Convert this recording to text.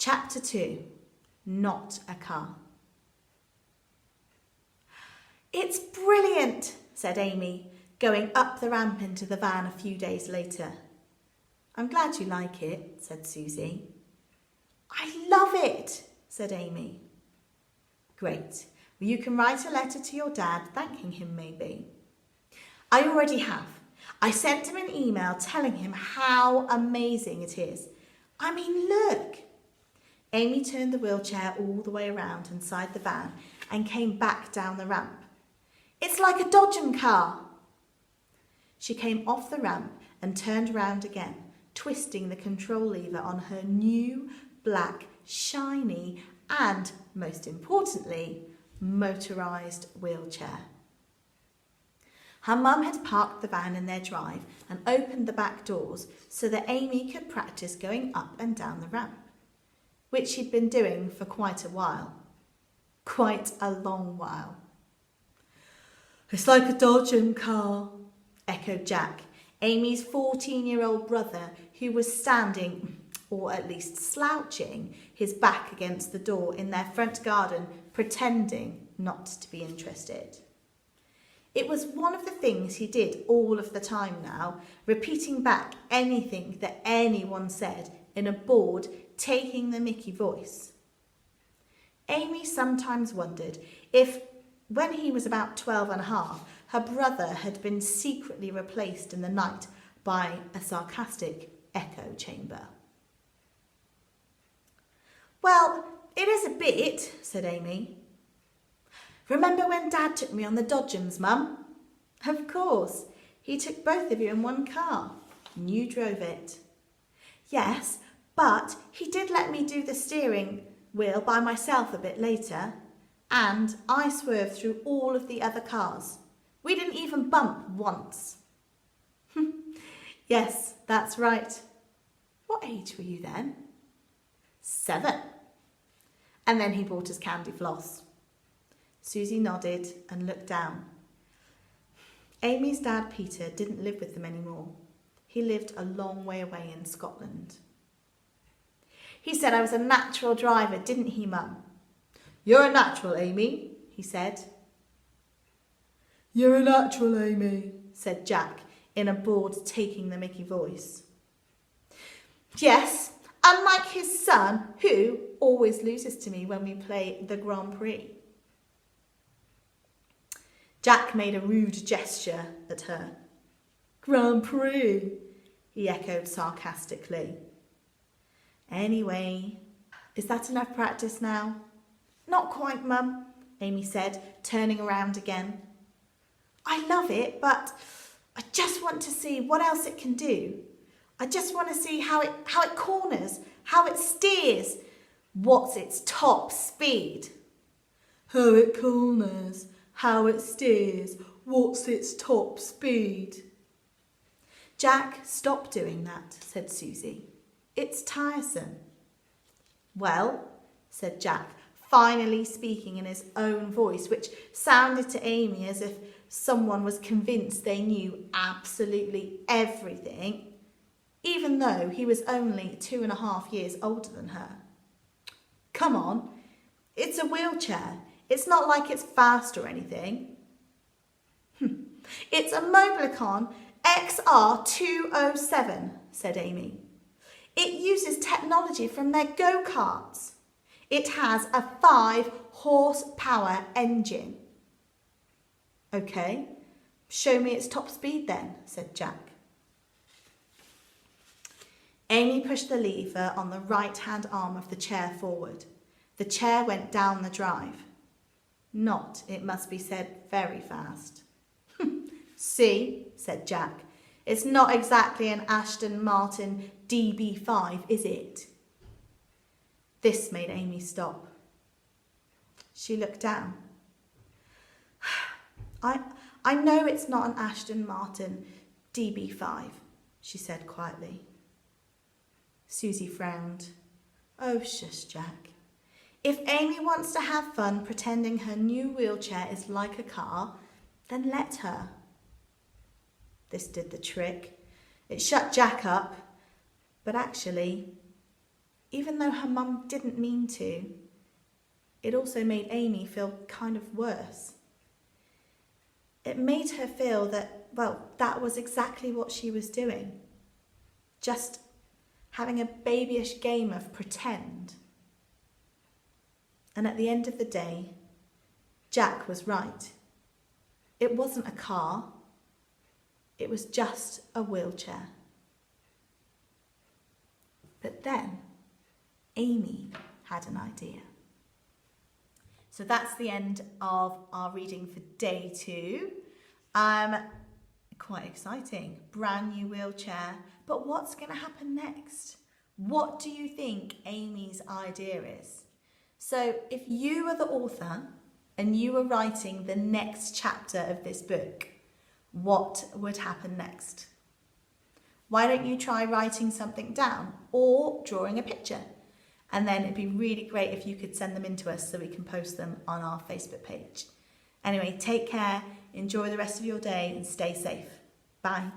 Chapter 2. Not a car. "It's brilliant," said Amy, going up the ramp into the van a few days later. "I'm glad you like it," said Susie. "I love it," said Amy. "Great. Well, you can write a letter to your dad thanking him maybe." "I already have. I sent him an email telling him how amazing it is. I mean, look." Amy turned the wheelchair all the way around inside the van and came back down the ramp. "It's like a Dodgem car." She came off the ramp and turned round again, twisting the control lever on her new, black, shiny and, most importantly, motorised wheelchair. Her mum had parked the van in their drive and opened the back doors so that Amy could practice going up and down the ramp, which she'd been doing for quite a while. Quite a long while. "It's like a Dodgem car," echoed Jack, Amy's 14-year-old brother, who was standing, or at least slouching, his back against the door in their front garden, pretending not to be interested. It was one of the things he did all of the time now, repeating back anything that anyone said in a bored, taking the mickey voice. Amy sometimes wondered if, when he was about 12 and a half, her brother had been secretly replaced in the night by a sarcastic echo chamber. "Well, it is a bit," said Amy. "Remember when Dad took me on the Dodgems, Mum?" "Of course. He took both of you in one car, and you drove it." "Yes, but he did let me do the steering wheel by myself a bit later, and I swerved through all of the other cars. We didn't even bump once." "Yes, that's right. What age were you then?" 7. And then he bought us candy floss. Susie nodded and looked down. Amy's dad, Peter, didn't live with them anymore. He lived a long way away in Scotland. "He said I was a natural driver, didn't he, Mum?" "You're a natural, Amy," he said. "You're a natural, Amy," said Jack in a bored, taking the mickey voice. "Yes, unlike his son, who always loses to me when we play the Grand Prix." Jack made a rude gesture at her. "Grand Prix," he echoed sarcastically. "Anyway, is that enough practice now?" "Not quite, Mum," Amy said, turning around again. "I love it, but I just want to see what else it can do. I just want to see how it corners, how it steers. What's its top speed?" "How it corners, how it steers, what's its top speed?" "Jack, stop doing that," said Susie. "It's tiresome." "Well," said Jack, finally speaking in his own voice, which sounded to Amy as if someone was convinced they knew absolutely everything, even though he was only 2.5 years older than her. "Come on, it's a wheelchair. It's not like it's fast or anything." "It's a Mobilicon XR207, said Amy. "It uses technology from their go-karts. It has a 5-horsepower engine." "Okay, show me its top speed then," said Jack. Amy pushed the lever on the right-hand arm of the chair forward. The chair went down the drive. Not, it must be said, very fast. "See," said Jack, "it's not exactly an Aston Martin DB5, is it?" This made Amy stop. She looked down. I know it's not an Aston Martin DB5, she said quietly. Susie frowned. "Oh, shush, Jack. If Amy wants to have fun pretending her new wheelchair is like a car, then let her." This did the trick. It shut Jack up, but actually, even though her mum didn't mean to, it also made Amy feel kind of worse. It made her feel that, well, that was exactly what she was doing. Just having a babyish game of pretend. And at the end of the day, Jack was right. It wasn't a car. It was just a wheelchair. But then, Amy had an idea. So that's the end of our reading for day 2. Quite exciting. Brand new wheelchair. But what's going to happen next? What do you think Amy's idea is? So if you were the author and you were writing the next chapter of this book, what would happen next? Why don't you try writing something down or drawing a picture? And then it'd be really great if you could send them in to us so we can post them on our Facebook page. Anyway, take care, enjoy the rest of your day and stay safe. Bye.